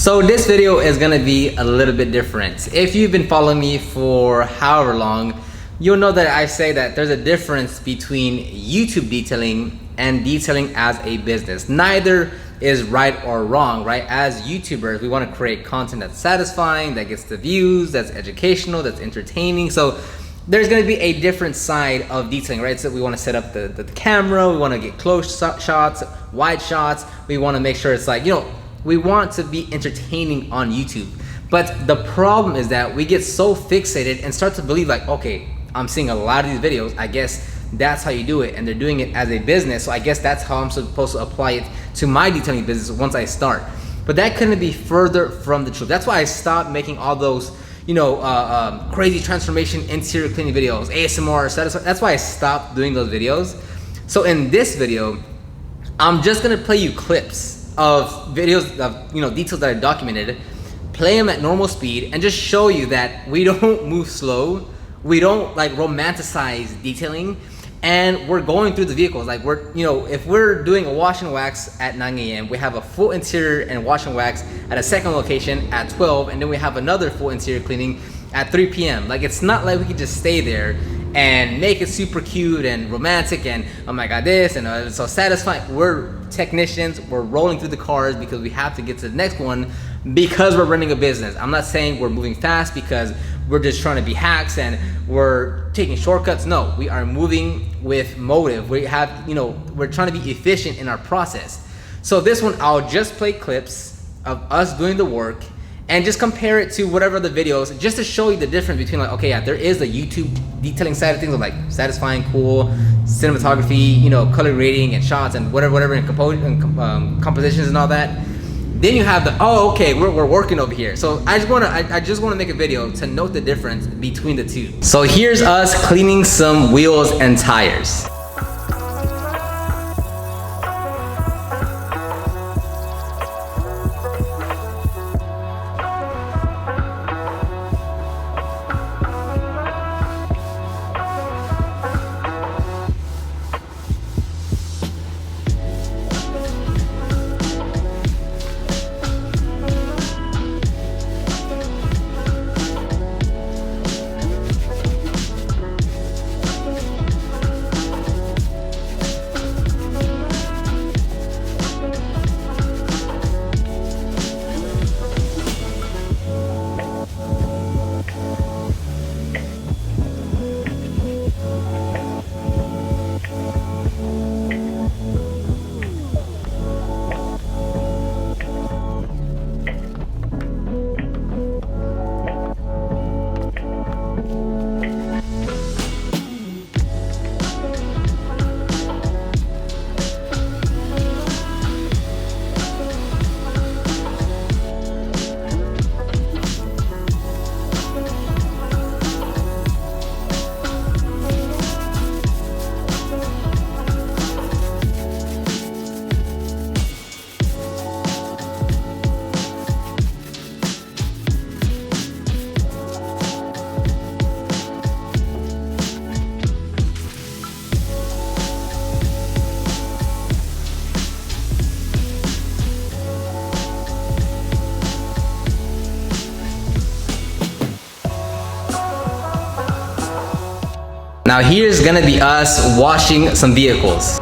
So this video is gonna be a little bit different. If you've been following me for however long, you'll know that I say that there's a difference between YouTube detailing and detailing as a business. Neither is right or wrong, right? As YouTubers, we want to create content that's satisfying, that gets the views, that's educational, that's entertaining. So there's going to be a different side of detailing, right? So we want to set up the camera, we want to get close shots, wide shots. We want to make sure it's like, we want to be entertaining on YouTube. But the problem is that we get so fixated and start to believe like, okay, I'm seeing a lot of these videos, I guess that's how you do it, and they're doing it as a business, so I guess that's how I'm supposed to apply it to my detailing business once I start. But that couldn't be further from the truth. That's why I stopped making all those crazy transformation interior cleaning videos, ASMR, that's why I stopped doing those videos. So in this video, I'm just gonna play you clips of videos of details that I documented, play them at normal speed, and just show you that we don't move slow, we don't like romanticize detailing, and we're going through the vehicles. Like if we're doing a wash and wax at 9 a.m., we have a full interior and wash and wax at a second location at 12, and then we have another full interior cleaning at 3 p.m. Like, it's not like we can just stay there and make it super cute and romantic and oh my god this and it's so satisfying. We're technicians, we're rolling through the cars because we have to get to the next one because we're running a business. I'm not saying we're moving fast because we're just trying to be hacks and we're taking shortcuts. No, we are moving with motive. We have, we're trying to be efficient in our process. So this one, I'll just play clips of us doing the work and just compare it to whatever the videos, just to show you the difference between like, okay, yeah, there is the YouTube detailing side of things of like satisfying, cool, cinematography, color grading and shots and whatever and compositions and all that. Then you have the, oh, okay, we're working over here. So I just wanna make a video to note the difference between the two. So here's us cleaning some wheels and tires. Now here's gonna be us washing some vehicles.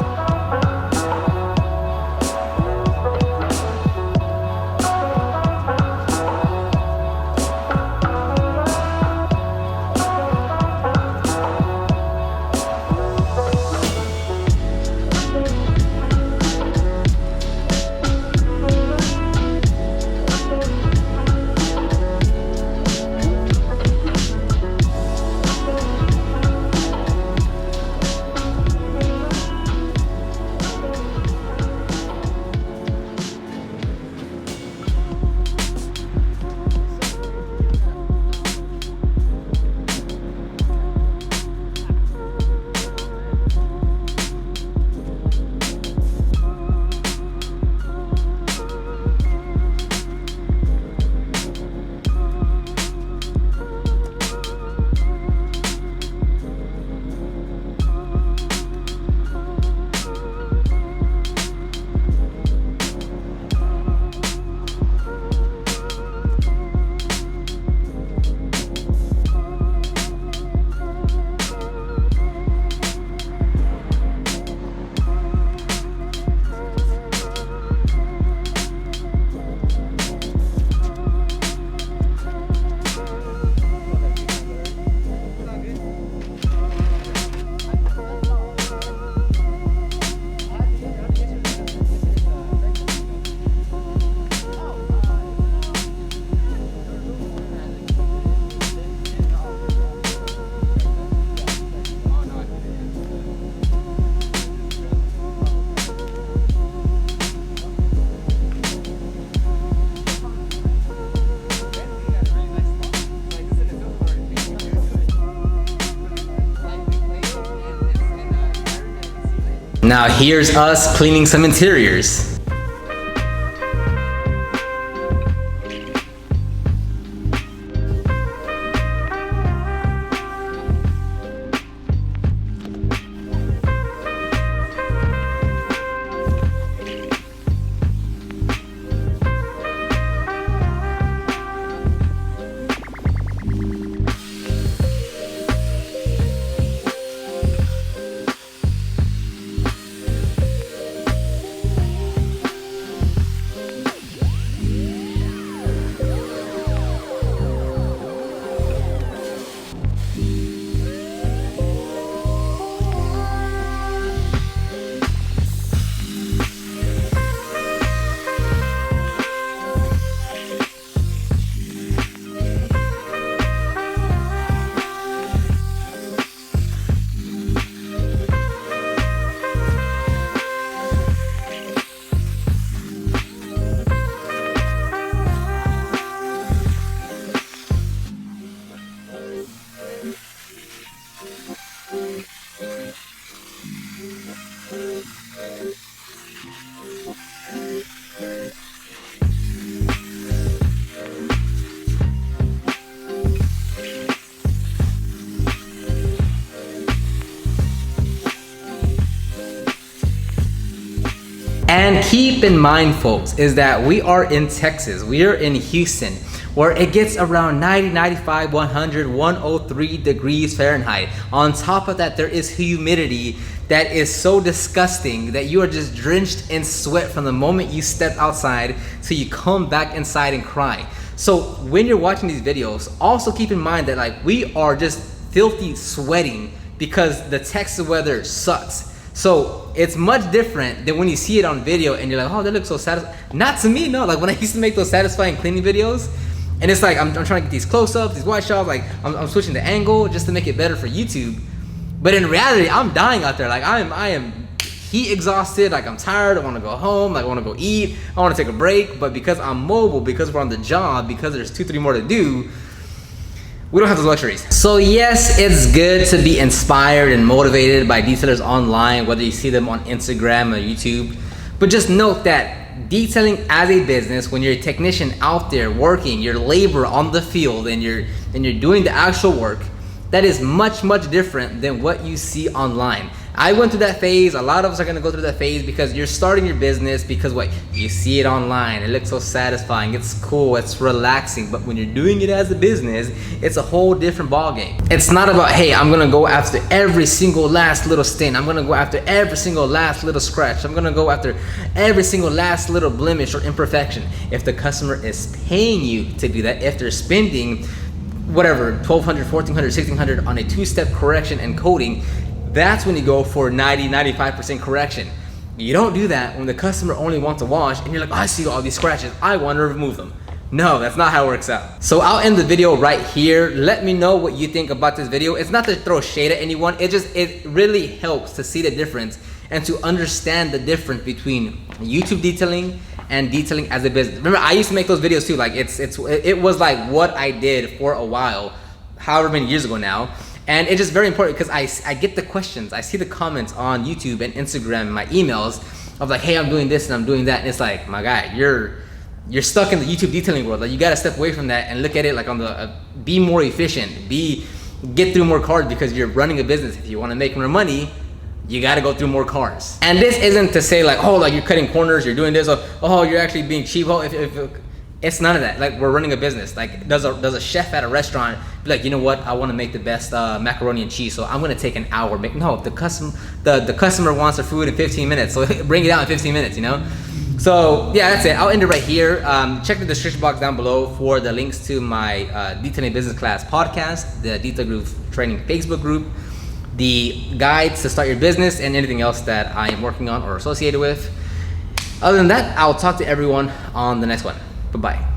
Now here's us cleaning some interiors. And keep in mind, folks, is that we are in Texas. We are in Houston, where it gets around 90, 95, 100, 103 degrees Fahrenheit. On top of that, there is humidity that is so disgusting that you are just drenched in sweat from the moment you step outside till you come back inside and cry. So when you're watching these videos, also keep in mind that like we are just filthy sweating because the Texas weather sucks. So it's much different than when you see it on video and you're like, oh, that looks so satisfying. Not to me, no. Like when I used to make those satisfying cleaning videos, and it's like I'm trying to get these close-ups, these wide shots, like I'm switching the angle just to make it better for YouTube. But in reality, I'm dying out there. Like I am heat exhausted. Like I'm tired. I want to go home. Like I want to go eat. I want to take a break. But because I'm mobile, because we're on the job, because there's 2-3 more to do, we don't have those luxuries. So yes, it's good to be inspired and motivated by detailers online, whether you see them on Instagram or YouTube. But just note that detailing as a business, when you're a technician out there working, your labor on the field, and you're doing the actual work, that is much, much different than what you see online. I went through that phase. A lot of us are gonna go through that phase because you're starting your business because what? You see it online, it looks so satisfying, it's cool, it's relaxing. But when you're doing it as a business, it's a whole different ballgame. It's not about, hey, I'm gonna go after every single last little stain. I'm gonna go after every single last little scratch. I'm gonna go after every single last little blemish or imperfection. If the customer is paying you to do that, if they're spending whatever, $1,200, $1,400, $1,600 on a 2-step correction and coating, that's when you go for 90, 95% correction. You don't do that when the customer only wants to wash and you're like, oh, I see all these scratches, I want to remove them. No, that's not how it works out. So I'll end the video right here. Let me know what you think about this video. It's not to throw shade at anyone. It really helps to see the difference and to understand the difference between YouTube detailing and detailing as a business. Remember, I used to make those videos too. Like it was like what I did for a while, however many years ago now. And it's just very important because I get the questions, I see the comments on YouTube and Instagram, my emails of like, hey, I'm doing this and I'm doing that. And it's like, my guy, you're stuck in the YouTube detailing world. Like you gotta step away from that and look at it like on the, be more efficient, get through more cars because you're running a business. If you wanna make more money, you gotta go through more cars. And this isn't to say like, oh, like you're cutting corners, you're doing this, or oh, you're actually being cheap. Oh, if it's none of that. Like we're running a business. Like does a chef at a restaurant be like, you know what? I want to make the best macaroni and cheese, so I'm gonna take an hour. No, the customer wants their food in 15 minutes, so bring it out in 15 minutes. You know. So yeah, that's it. I'll end it right here. Check the description box down below for the links to my Detailing Business Class podcast, the Detail Groove Training Facebook group, the guides to start your business, and anything else that I am working on or associated with. Other than that, I'll talk to everyone on the next one. Bye-bye.